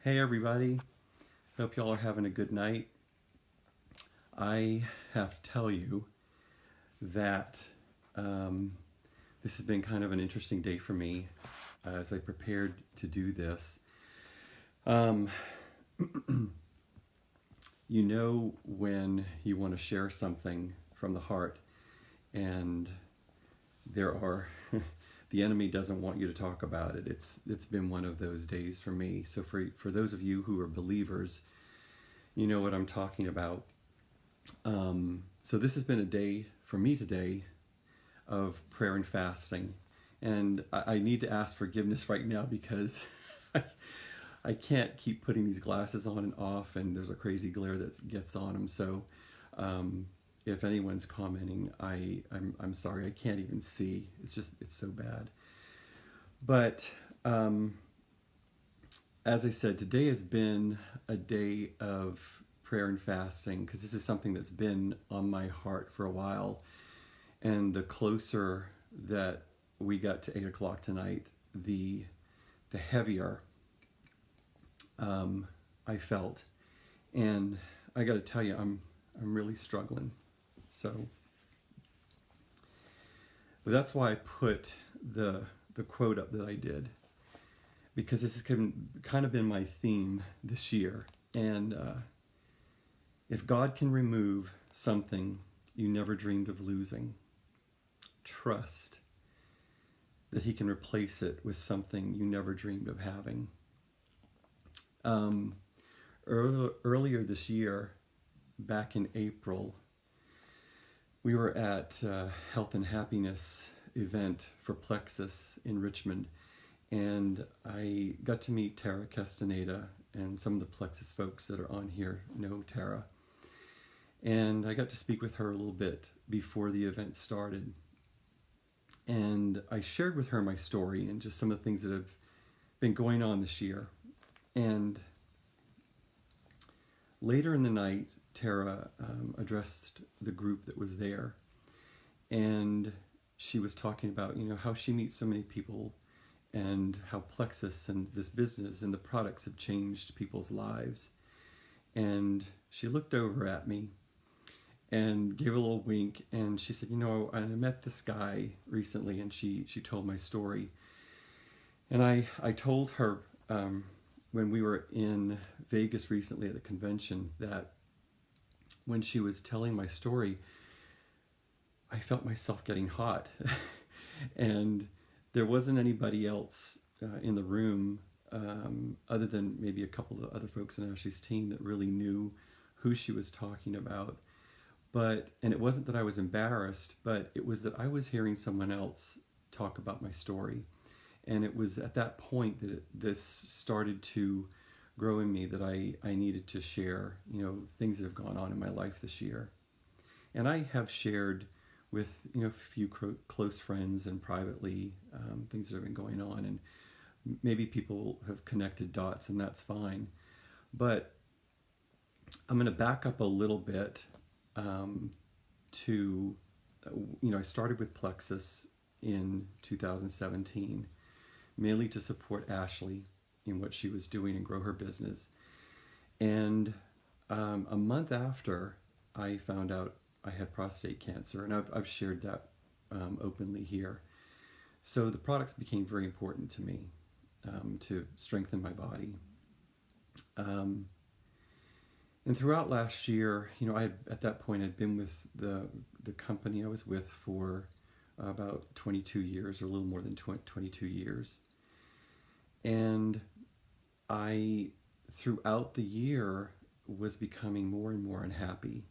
Hey everybody, hope y'all are having a good night. I have to tell you that this has been kind of an interesting day for me as I prepared to do this. Um, you know when you want to share something from the heart and there are the enemy doesn't want you to talk about it. It's been one of those days for me. So for those of you who are believers, you know what I'm talking about. So this has been a day for me today of prayer and fasting, and I need to ask forgiveness right now because I, I can't keep putting these glasses on and off, and there's a crazy glare that gets on them. So if anyone's commenting, I'm sorry, I can't even see. It's so bad. But as I said, today has been a day of prayer and fasting because this is something that's been on my heart for a while. And the closer that we got to 8 o'clock tonight, the heavier I felt. And I got to tell you, I'm really struggling. So but that's why I put the quote up that I did, because this has kind of been my theme this year. And if God can remove something you never dreamed of losing, trust that He can replace it with something you never dreamed of having. Earlier this year, back in April, we were at a Health and Happiness event for Plexus in Richmond, and I got to meet Tara Castaneda, and some of the Plexus folks that are on here know Tara. And I got to speak with her a little bit before the event started. And I shared with her my story and just some of the things that have been going on this year. And later in the night, Tara addressed the group that was there. And she was talking about, how she meets so many people and how Plexus and this business and the products have changed people's lives. And she looked over at me and gave a little wink, and she said, I met this guy recently, and she told my story. And I told her when we were in Vegas recently at the convention that when she was telling my story, I felt myself getting hot. And there wasn't anybody else in the room other than maybe a couple of other folks in Ashley's team that really knew who she was talking about. And it wasn't that I was embarrassed, but it was that I was hearing someone else talk about my story. And it was at that point that this started to grow in me that I needed to share, things that have gone on in my life this year. And I have shared with, a few close friends and privately things that have been going on. And maybe people have connected dots, and that's fine. But I'm going to back up a little bit to, I started with Plexus in 2017, mainly to support Ashley in what she was doing and grow her business. And a month after I found out I had prostate cancer, and I've shared that openly here. So the products became very important to me to strengthen my body. And throughout last year, at that point I'd been with the company I was with for about 22 years, or a little more than 22 years. And I, throughout the year, was becoming more and more unhappy.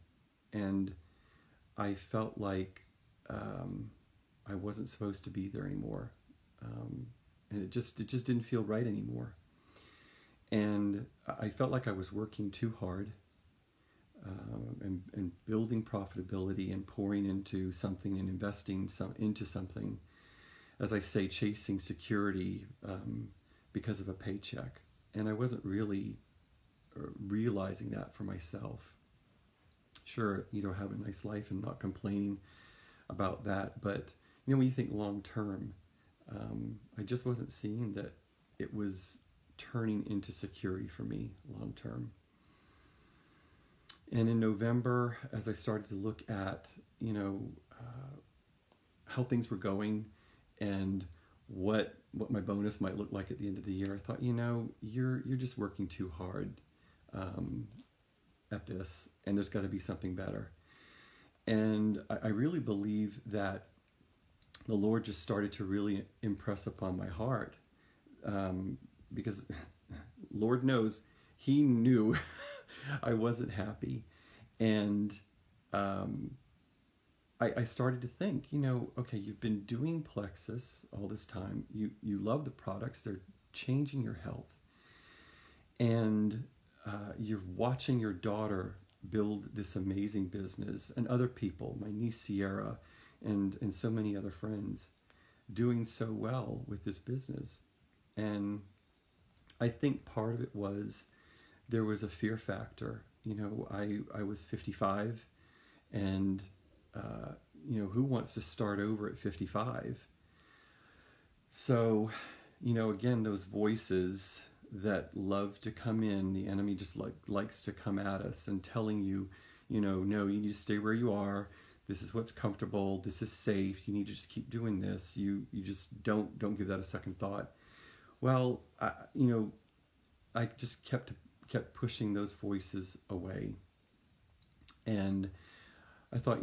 And I felt like I wasn't supposed to be there anymore. And it just didn't feel right anymore. And I felt like I was working too hard and building profitability and pouring into something and investing into something, as I say, chasing security because of a paycheck. And I wasn't really realizing that for myself. Sure, have a nice life and not complaining about that, but when you think long term, I just wasn't seeing that it was turning into security for me long term. And in November, as I started to look at, how things were going and what my bonus might look like at the end of the year, I thought, you're just working too hard at this, and there's got to be something better. And I really believe that the Lord just started to really impress upon my heart, because Lord knows He knew I wasn't happy. And I started to think, okay, you've been doing Plexus all this time. You love the products. They're changing your health. And you're watching your daughter build this amazing business, and other people, my niece Sierra and so many other friends, doing so well with this business. And I think part of it was there was a fear factor. I was 55, and who wants to start over at 55? So, again, those voices that love to come in, the enemy just likes to come at us and telling you, no, you need to stay where you are. This is what's comfortable. This is safe. You need to just keep doing this. You just don't give that a second thought. Well, I just kept pushing those voices away. And I thought,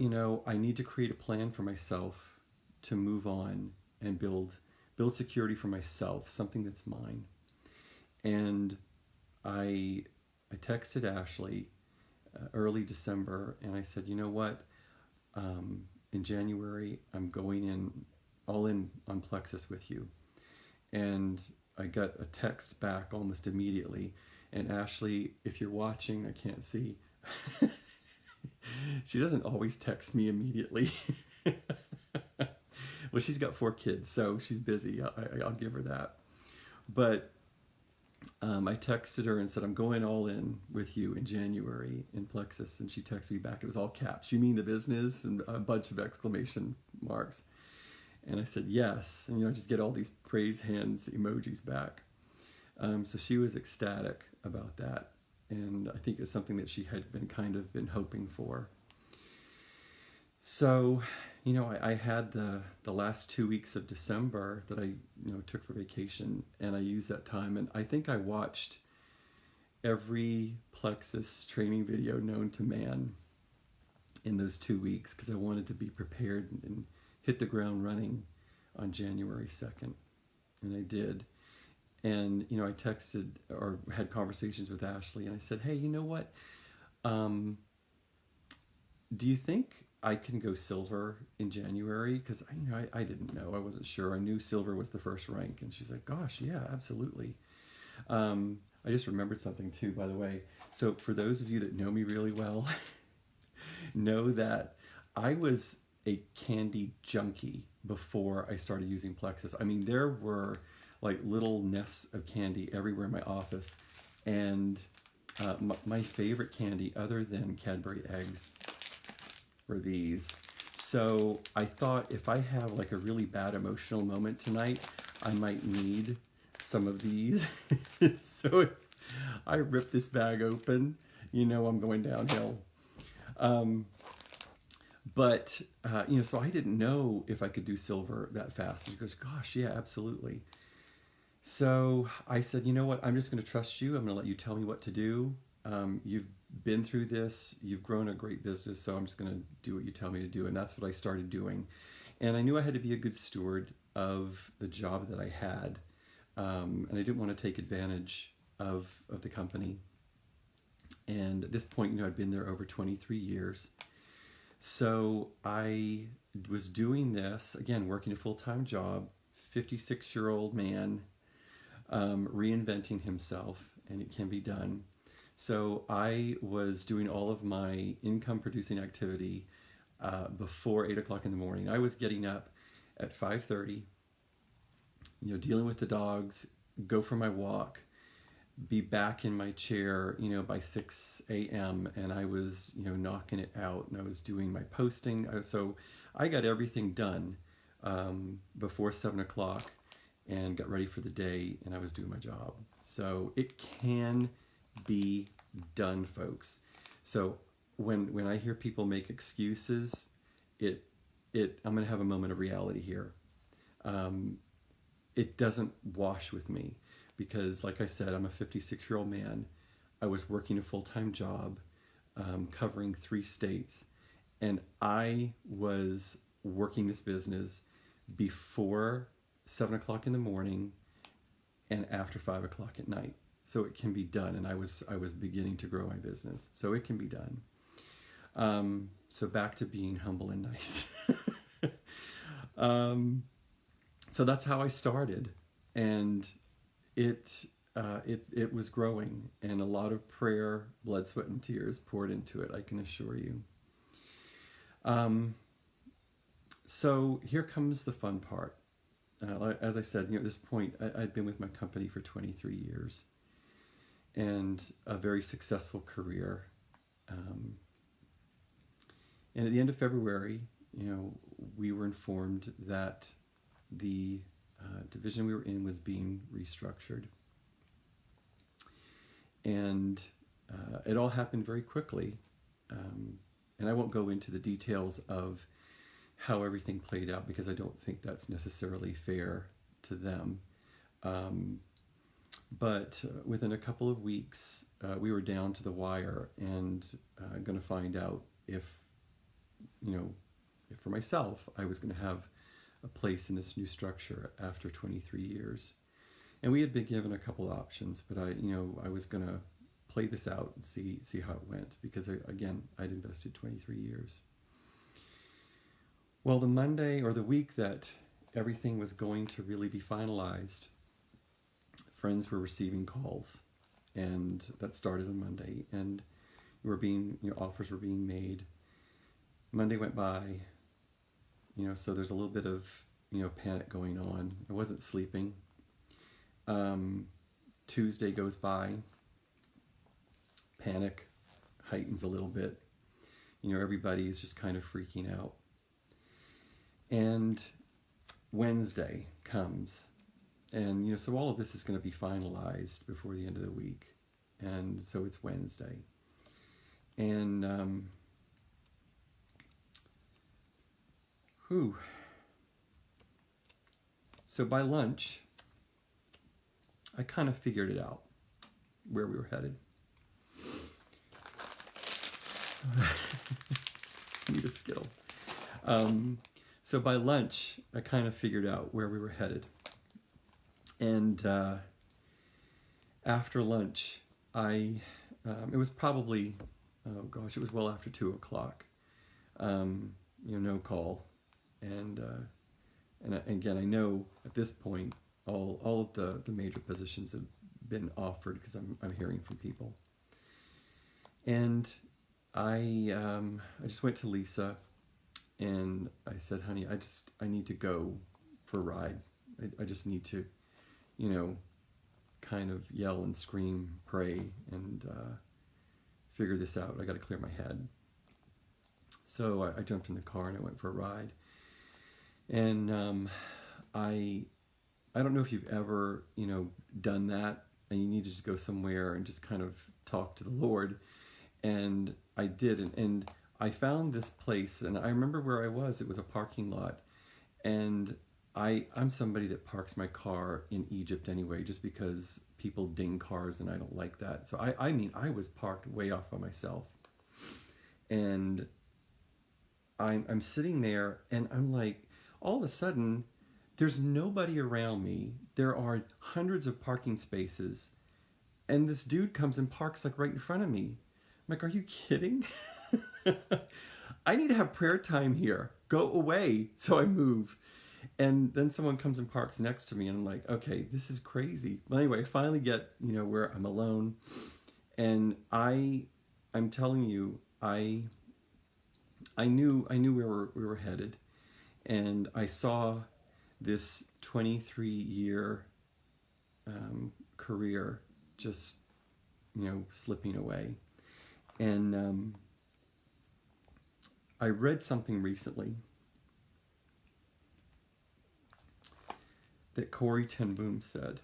I need to create a plan for myself to move on and build security for myself, something that's mine. And I texted Ashley early December, and I said, you know what? In January, I'm going all in on Plexus with you. And I got a text back almost immediately. And Ashley, if you're watching, I can't see. She doesn't always text me immediately. Well, she's got 4 kids, so she's busy. I'll give her that. But I texted her and said, I'm going all in with you in January in Plexus. And she texted me back. It was all caps. You mean the business? And a bunch of exclamation marks. And I said, yes. And, I just get all these praise hands emojis back. So she was ecstatic about that. And I think it's something that she had been hoping for. So, I had the last 2 weeks of December that I, took for vacation, and I used that time. And I think I watched every Plexus training video known to man in those 2 weeks, because I wanted to be prepared and hit the ground running on January 2nd. And I did. And, I texted or had conversations with Ashley, and I said, hey, you know what? Do you think I can go silver in January? Because, I didn't know. I wasn't sure. I knew silver was the first rank. And she's like, gosh, yeah, absolutely. I just remembered something, too, by the way. So for those of you that know me really well, know that I was a candy junkie before I started using Plexus. There were like little nests of candy everywhere in my office. And my favorite candy, other than Cadbury eggs, were these. So I thought if I have like a really bad emotional moment tonight, I might need some of these. So if I rip this bag open, I'm going downhill. But so I didn't know if I could do silver that fast. And she goes, gosh, yeah, absolutely. So I said, you know what, I'm just going to trust you. I'm going to let you tell me what to do. You've been through this. You've grown a great business, so I'm just going to do what you tell me to do. And that's what I started doing. And I knew I had to be a good steward of the job that I had. And I didn't want to take advantage of the company. And at this point, I'd been there over 23 years. So I was doing this, again, working a full-time job, 56-year-old man, reinventing himself, and it can be done. So I was doing all of my income-producing activity before 8 o'clock in the morning. I was getting up at 5:30, dealing with the dogs, go for my walk, be back in my chair, by 6 a.m. And I was, knocking it out, and I was doing my posting. So I got everything done before 7 o'clock and got ready for the day, and I was doing my job. So it can be done, folks. So when I hear people make excuses, I'm going to have a moment of reality here. It doesn't wash with me because, like I said, I'm a 56-year-old man. I was working a full-time job, covering 3 states, and I was working this business before 7 o'clock in the morning and after 5 o'clock at night. So it can be done, and I was beginning to grow my business, so it can be done. So back to being humble and nice. So that's how I started, and it was growing, and a lot of prayer, blood, sweat, and tears poured into it, I can assure you. So here comes the fun part. As I said, at this point, I'd been with my company for 23 years, and a very successful career. And at the end of February, we were informed that the division we were in was being restructured. And it all happened very quickly. And I won't go into the details of how everything played out because I don't think that's necessarily fair to them. But within a couple of weeks, we were down to the wire and going to find out if for myself, I was going to have a place in this new structure after 23 years. And we had been given a couple options, but I was going to play this out and see how it went because, again, I'd invested 23 years. Well, the Monday or the week that everything was going to really be finalized, friends were receiving calls, and that started on Monday, and offers were being made. Monday went by, so there's a little bit of, panic going on. I wasn't sleeping. Tuesday goes by, panic heightens a little bit. Everybody is just kind of freaking out. And Wednesday comes, and, so all of this is going to be finalized before the end of the week. And so it's Wednesday. And, So by lunch, I kind of figured it out, where we were headed. Need a skill. So by lunch, I kind of figured out where we were headed. And after lunch, it was probably, it was well after 2 o'clock. No call. And again, I know at this point all of the major positions have been offered because I'm hearing from people. And I just went to Lisa and I said, honey, I need to go for a ride. I just need to, kind of yell and scream, pray, and figure this out. I got to clear my head. So I jumped in the car and I went for a ride. And I don't know if you've ever, done that and you need to just go somewhere and just kind of talk to the Lord. And I did. And I found this place, and I remember where I was. It was a parking lot. And I'm somebody that parks my car in Egypt anyway, just because people ding cars and I don't like that. So I was parked way off by myself. And I'm sitting there and I'm like, all of a sudden, there's nobody around me. There are hundreds of parking spaces. And this dude comes and parks like right in front of me. I'm like, are you kidding? I need to have prayer time here. Go away. So I move. And then someone comes and parks next to me. And I'm like, okay, this is crazy. Well, anyway, I finally get, where I'm alone. And I'm telling you, I knew where we were headed. And I saw this 23-year career just, slipping away. And I read something recently that Corrie ten Boom said.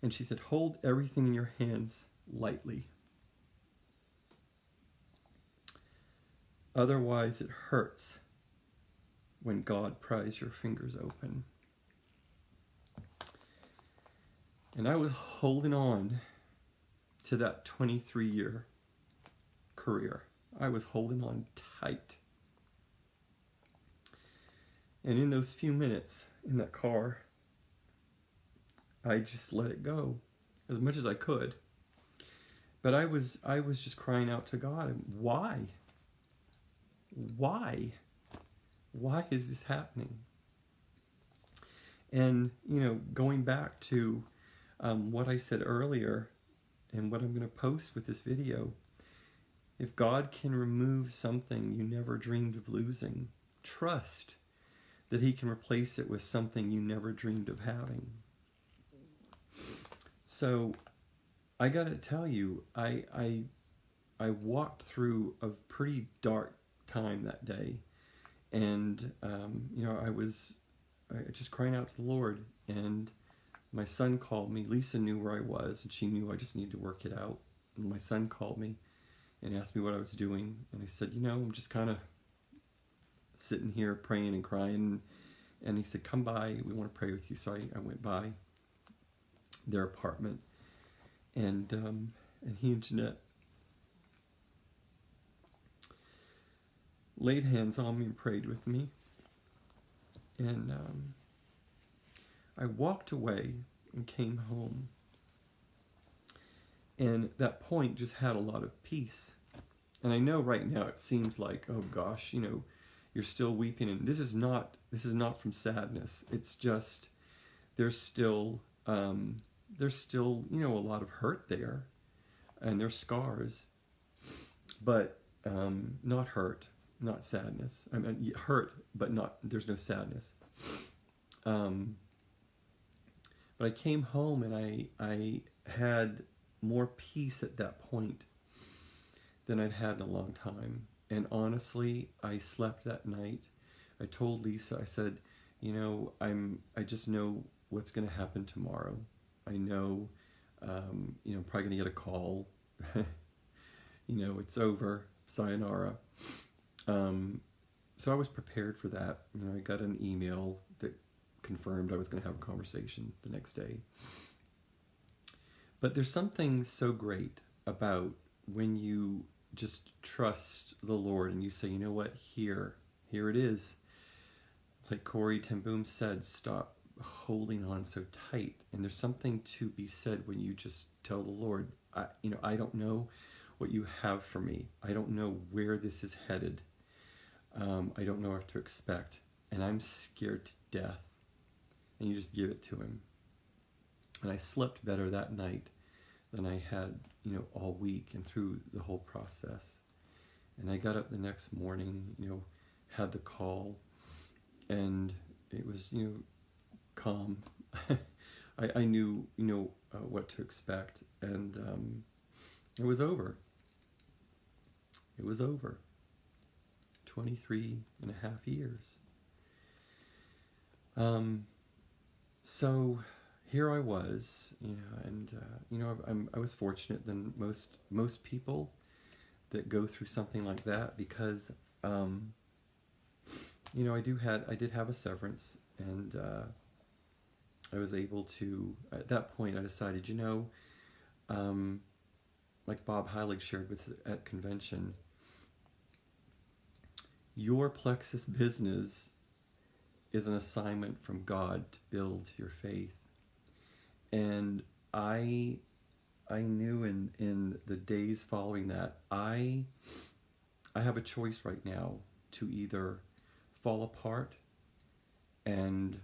And she said, hold everything in your hands lightly. Otherwise, it hurts when God pries your fingers open. And I was holding on to that 23-year career. I was holding on tight. And in those few minutes in that car, I just let it go as much as I could. But I was just crying out to God, why? Why? Why is this happening? And, going back to what I said earlier and what I'm going to post with this video, if God can remove something you never dreamed of losing, trust that he can replace it with something you never dreamed of having. So I got to tell you, I walked through a pretty dark time that day. And, I was just crying out to the Lord. And my son called me. Lisa knew where I was, and she knew I just needed to work it out. And my son called me and asked me what I was doing. And I said, I'm just kind of sitting here praying and crying. And he said, come by, we want to pray with you. So I went by their apartment. And he and Jeanette laid hands on me and prayed with me. And I walked away and came home. And that point just had a lot of peace. And I know right now it seems like, oh gosh, you're still weeping. And this is not from sadness. It's just, there's still a lot of hurt there. And there's scars. But not hurt. Not sadness. I mean, hurt, but there's no sadness. But I came home and I had more peace at that point than I'd had in a long time. And honestly, I slept that night. I told Lisa, I said, I just know what's going to happen tomorrow. I know, I'm probably going to get a call. It's over. Sayonara. So I was prepared for that. I got an email that confirmed I was going to have a conversation the next day. But there's something so great about when you just trust the Lord and you say, you know what, here it is. Like Corrie ten Boom said, stop holding on so tight. And there's something to be said when you just tell the Lord, I don't know what you have for me. I don't know where this is headed. I don't know what to expect, and I'm scared to death. And you just give it to him. And I slept better that night than I had, all week and through the whole process. And I got up the next morning, had the call, and it was, calm. I knew, what to expect, and it was over. It was over. 23 and a half years. So here I was, and I was fortunate than most people that go through something like that, because I did have a severance, and I was able to, at that point I decided, like Bob Heilig shared at convention, your Plexus business is an assignment from God to build your faith. And I knew in the days following that, I have a choice right now to either fall apart and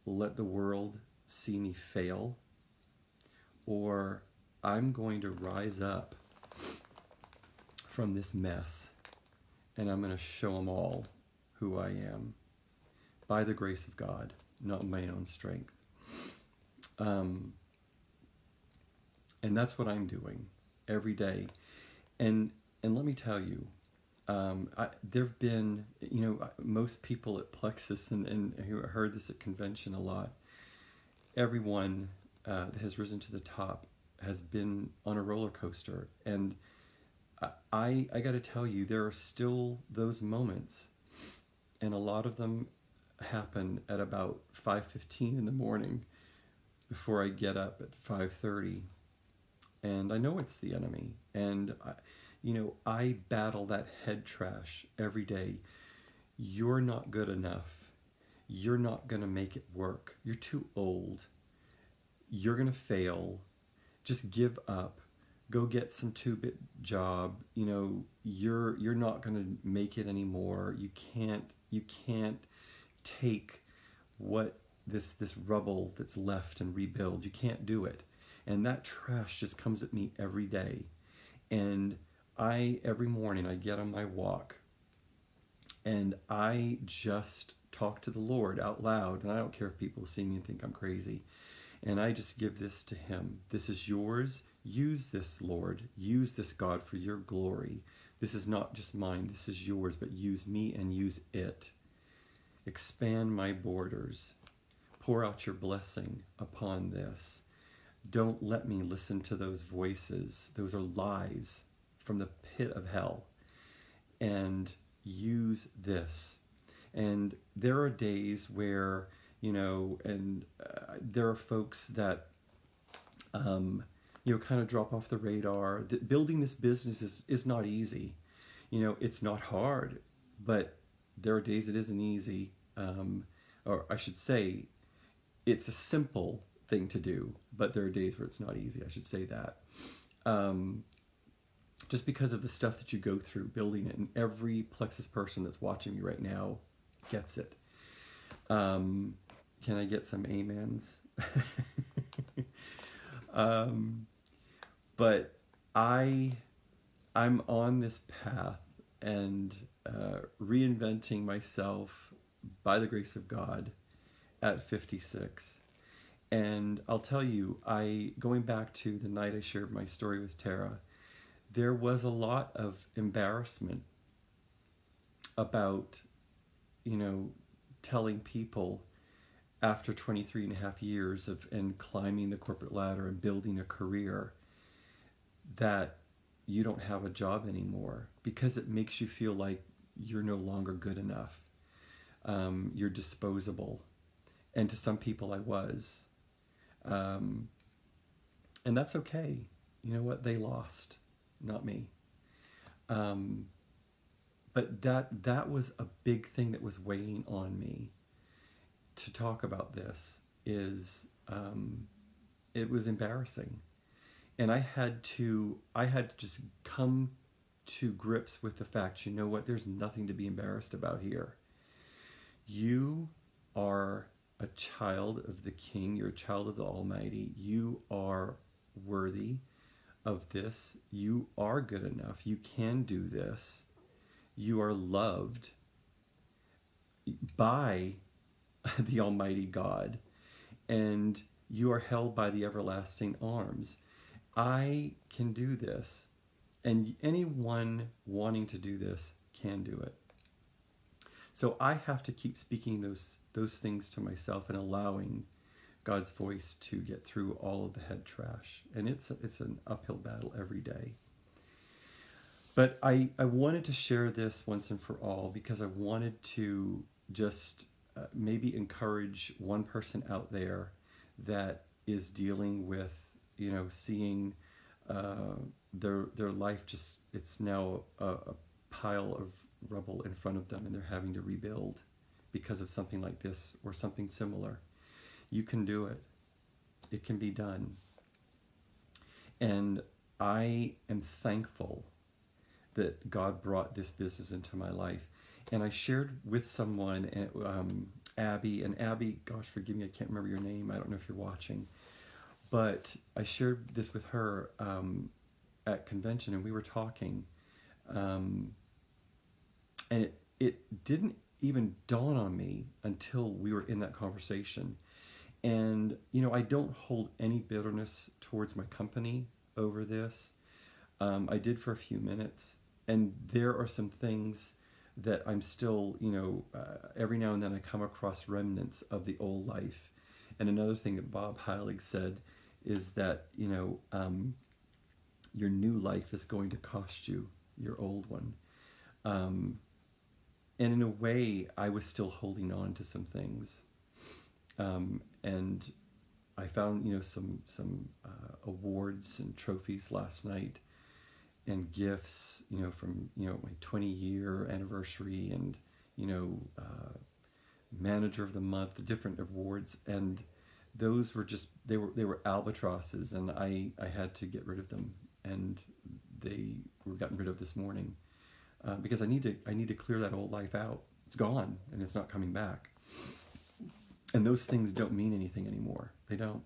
let the world see me fail, or I'm going to rise up from this mess, and I'm going to show them all who I am by the grace of God, not my own strength. And that's what I'm doing every day. And let me tell you, there've been, most people at Plexus, and who heard this at convention a lot, everyone that has risen to the top has been on a roller coaster. And I got to tell you, there are still those moments, and a lot of them happen at about 5:15 in the morning before I get up at 5:30. And I know it's the enemy. And, I battle that head trash every day. You're not good enough. You're not going to make it work. You're too old. You're going to fail. Just give up. Go get some two-bit job. You're not going to make it anymore. You can't take what this rubble that's left and rebuild. You can't do it. And that trash just comes at me every day. And every morning I get on my walk and I just talk to the Lord out loud. And I don't care if people see me and think I'm crazy. And I just give this to him. This is yours. Use this, Lord. Use this, God, for your glory. This is not just mine. This is yours, but use me and use it. Expand my borders. Pour out your blessing upon this. Don't let me listen to those voices. Those are lies from the pit of hell. And use this. And there are days where, there are folks that, kind of drop off the radar. Building this business is not easy. It's not hard, but there are days it isn't easy. Or I should say, it's a simple thing to do, but there are days where it's not easy. I should say that. Just because of the stuff that you go through building it, and every Plexus person that's watching me right now gets it. Can I get some amens? But I'm on this path and reinventing myself by the grace of God at 56. And I'll tell you, going back to the night I shared my story with Tara, there was a lot of embarrassment about, telling people after 23 and a half years and climbing the corporate ladder and building a career that you don't have a job anymore, because it makes you feel like you're no longer good enough. You're disposable. And to some people I was. And that's okay. You know what? They lost, not me. But that was a big thing that was weighing on me to talk about this. It was embarrassing. And I had to just come to grips with the fact, you know what, there's nothing to be embarrassed about here. You are a child of the King. You're a child of the Almighty. You are worthy of this. You are good enough. You can do this. You are loved by the Almighty God, and you are held by the everlasting arms. I can do this, and anyone wanting to do this can do it. So I have to keep speaking those things to myself and allowing God's voice to get through all of the head trash. And it's an uphill battle every day. But I wanted to share this once and for all because I wanted to just maybe encourage one person out there that is dealing with, seeing their life just, it's now a pile of rubble in front of them and they're having to rebuild because of something like this or something similar. You can do it. It can be done. And I am thankful that God brought this business into my life. And I shared with someone, Abby, and Abby, gosh, forgive me, I can't remember your name. I don't know if you're watching. But I shared this with her at convention, and we were talking. And it didn't even dawn on me until we were in that conversation. And, I don't hold any bitterness towards my company over this. I did for a few minutes. And there are some things that I'm still, every now and then I come across remnants of the old life. And another thing that Bob Heilig said is that, your new life is going to cost you your old one. And in a way, I was still holding on to some things. And I found, some awards and trophies last night, and gifts, from, my 20-year anniversary, and, manager of the month, the different awards. And those were just, they were albatrosses, and I had to get rid of them. And they were gotten rid of this morning, because I need to clear that old life out. It's gone, and it's not coming back. And those things don't mean anything anymore. They don't.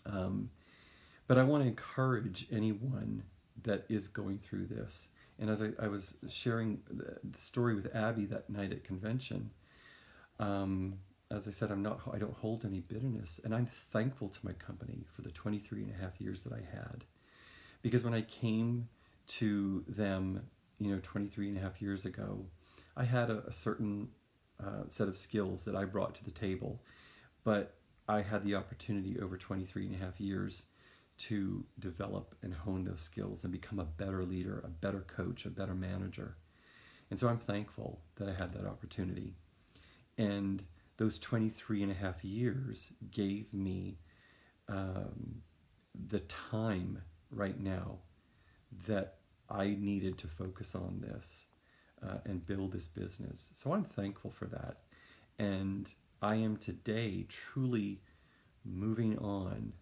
But I want to encourage anyone that is going through this. And as I was sharing the story with Abby that night at convention, as I said, I don't hold any bitterness, and I'm thankful to my company for the 23 and a half years that I had. Because when I came to them, 23 and a half years ago, I had a certain set of skills that I brought to the table, but I had the opportunity over 23 and a half years to develop and hone those skills and become a better leader, a better coach, a better manager. And so I'm thankful that I had that opportunity. And those 23 and a half years gave me the time right now that I needed to focus on this and build this business. So I'm thankful for that. And I am today truly moving on.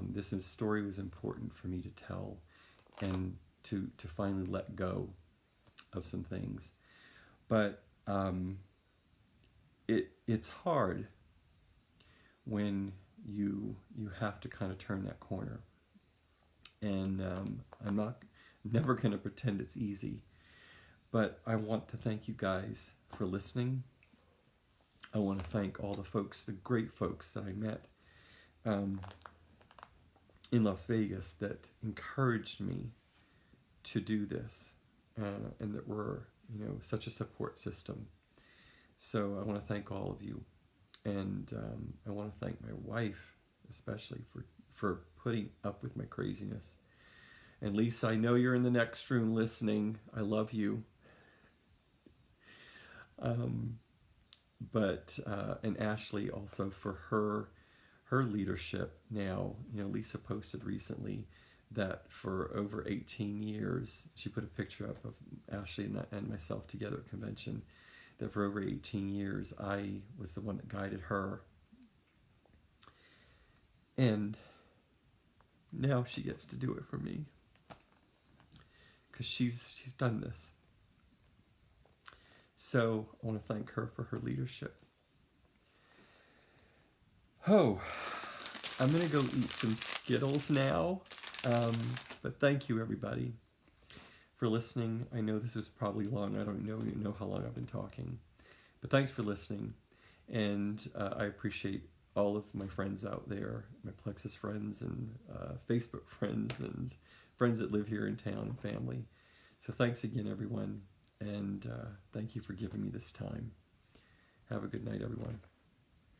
This story was important for me to tell, and to finally let go of some things. But it's hard when you have to kind of turn that corner. And I'm never going to pretend it's easy. But I want to thank you guys for listening. I want to thank all the folks, the great folks that I met in Las Vegas, that encouraged me to do this, and that were, such a support system. So I want to thank all of you, and I want to thank my wife especially for putting up with my craziness. And Lisa, I know you're in the next room listening. I love you. And Ashley also for her leadership now. Lisa posted recently that for over 18 years, she put a picture up of Ashley and myself together at convention, that for over 18 years, I was the one that guided her. And now she gets to do it for me, because she's done this. So I want to thank her for her leadership. Oh, I'm going to go eat some Skittles now. But thank you, everybody, for listening. I know this was probably long. I don't even know how long I've been talking. But thanks for listening. And I appreciate all of my friends out there, my Plexus friends and Facebook friends and friends that live here in town and family. So thanks again, everyone. And thank you for giving me this time. Have a good night, everyone.